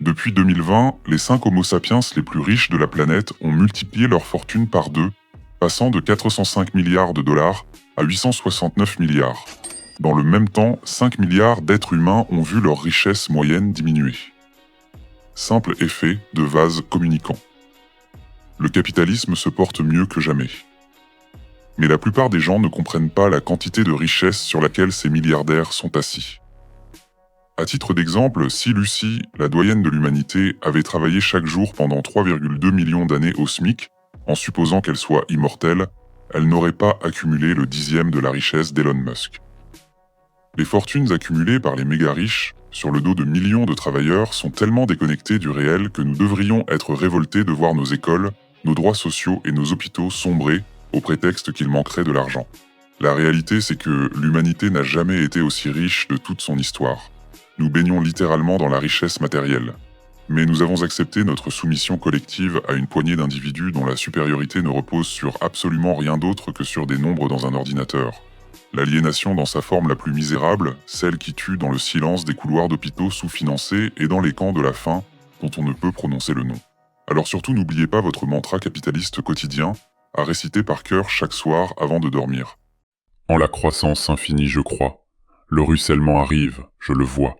Depuis 2020, les 5 Homo sapiens les plus riches de la planète ont multiplié leur fortune par 2, passant de 405 milliards de dollars à 869 milliards. Dans le même temps, 5 milliards d'êtres humains ont vu leur richesse moyenne diminuer. Simple effet de vase communicant. Le capitalisme se porte mieux que jamais. Mais la plupart des gens ne comprennent pas la quantité de richesse sur laquelle ces milliardaires sont assis. À titre d'exemple, si Lucie, la doyenne de l'humanité, avait travaillé chaque jour pendant 3,2 millions d'années au SMIC, en supposant qu'elle soit immortelle, elle n'aurait pas accumulé le 10e de la richesse d'Elon Musk. Les fortunes accumulées par les méga riches, sur le dos de millions de travailleurs, sont tellement déconnectées du réel que nous devrions être révoltés de voir nos écoles, nos droits sociaux et nos hôpitaux sombrer au prétexte qu'il manquerait de l'argent. La réalité, c'est que l'humanité n'a jamais été aussi riche de toute son histoire. Nous baignons littéralement dans la richesse matérielle. Mais nous avons accepté notre soumission collective à une poignée d'individus dont la supériorité ne repose sur absolument rien d'autre que sur des nombres dans un ordinateur. L'aliénation dans sa forme la plus misérable, celle qui tue dans le silence des couloirs d'hôpitaux sous-financés et dans les camps de la faim dont on ne peut prononcer le nom. Alors surtout n'oubliez pas votre mantra capitaliste quotidien, à réciter par cœur chaque soir avant de dormir. En la croissance infinie je crois, le ruissellement arrive, je le vois.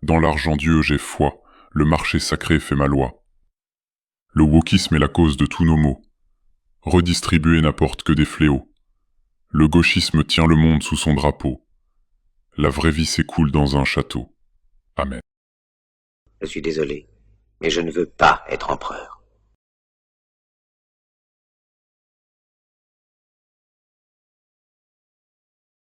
Dans l'argent Dieu j'ai foi, le marché sacré fait ma loi. Le wokisme est la cause de tous nos maux. Redistribuer n'apporte que des fléaux. Le gauchisme tient le monde sous son drapeau. La vraie vie s'écoule dans un château. Amen. Je suis désolé, mais je ne veux pas être empereur.